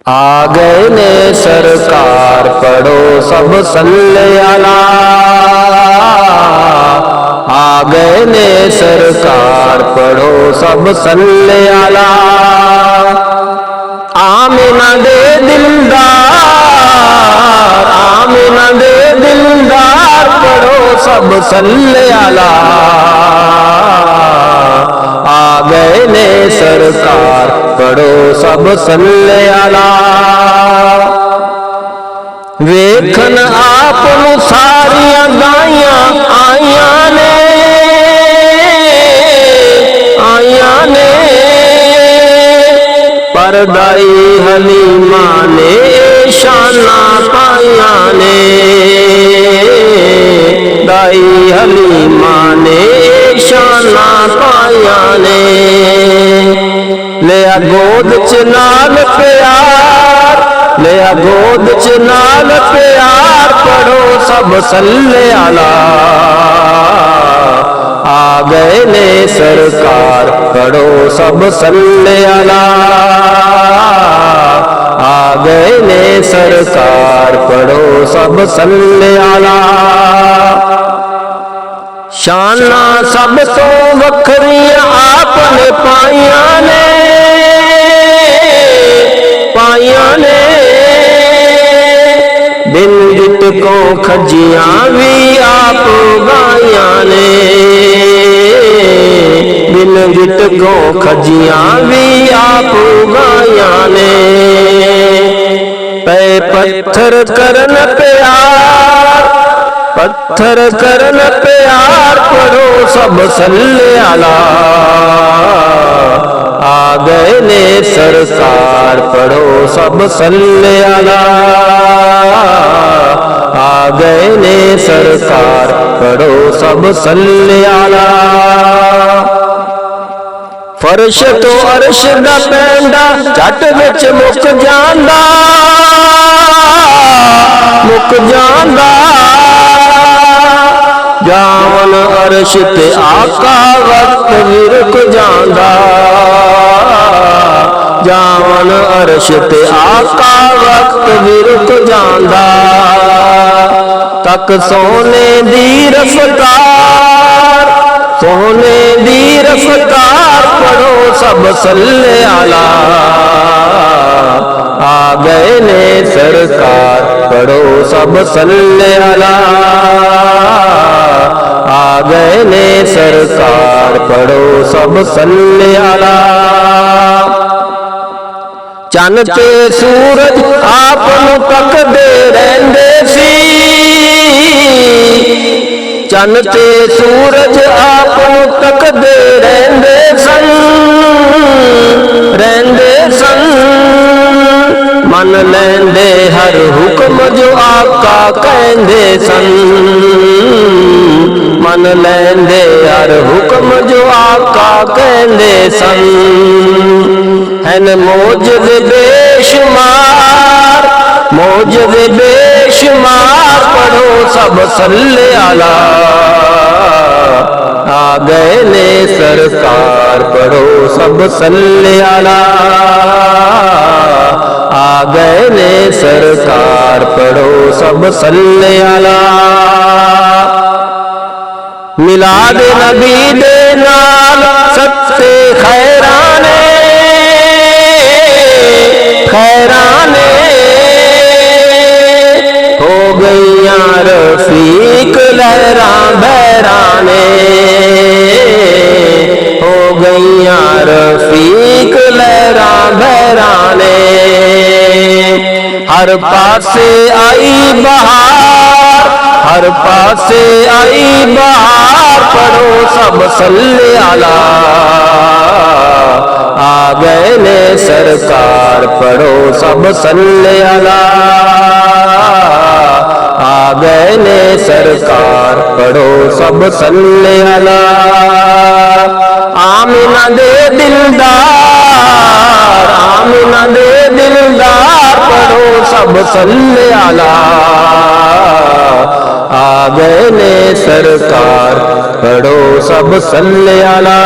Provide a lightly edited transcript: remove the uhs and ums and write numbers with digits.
आ गए ने सरकार पढ़ो सब सल्ले अला। आ गए ने सरकार पढ़ो सब सल्ले अला। आमिना दे दिलदार, आमिना दे दिलदार पढ़ो सब सल्ले अला। आ गए ने सरकार पढ़ो सब सल्ले अला। वेखन आप सारिया गाइया आइया ने, आइया ने पर दाई हलीमा ने शाना पाइया ने। दाई हलीमा ने शाना पाइया ने। लिया गोद च नाल प्यार, लिया गोद च नाल प्यार पढ़ो सब सल्ले अला। आ गए ने सरकार पढ़ो सब सल्ले अला। आ गए ने सरकार पढ़ो सब सल्ले अला। शाना सब तो वखरियां आपने पाइया ने, पाइया ने। बिन गिट को खजियां भी आप गाइया ने। बिन गिट को खजियां भी आप गाइया ने। पे पत्थर करन प्यार, पत्थर करन प्यार पढ़ो सब सल्ले अला। आ गए ने सरकार पढ़ो सब सल्ले अला। आ गए ने सरकार पढ़ो सब सल्ले अला। फर्श तो अर्श दा पैंदा झट विच मुक जांदा, मुक जांदा। जावन अर्श ते आका वक्त भी रुक जांदा। जावन अर्श ते आका वक्त भी रुक जांदा। तक सोने दी रफ्तार, सोने दी रफ्तार पढ़ो सब सल्ले अला। आ गए ने सरकार पढ़ो सब सल्ले अला। आ गए ने सरकार पढ़ो सब सल्ले अला। चन ते सूरज आप तकदे रहंदे सी, चन ते सूरज आप तकदे रहंदे सन, रहंदे सन। मन लेंदे हर हुक्म जो आका कहंदे सन। मन लेंदे हर हुक्म जो आका कहंदे सन। हैन मौजद बेशुमार, मौजद बेशुमार पढ़ो सब सल्ले अला। आ गए ने सरकार पढ़ो सब सल्ले अला। आ गए ने सरकार पढ़ो सब सल्ले अला। मिलाद नबी दे नाल सत्ते खैराने, खैराने। हो गईया रफीक लहरा बहराने। हो गईया रफीक लहरा बहराने। हर पासे आई बहार, हर पासे आई बहार पढ़ो सब सल्ले अला। आ गए ने सरकार पढ़ो सब सल्ले अला। आ गए ने सरकार पढ़ो सब सल्ले अला। आमिना दे दिलदार, आमिना दे दिलदार पढ़ो सब सल्ले अला। आ गए ने सरकार पढ़ो सब सल्ले अला।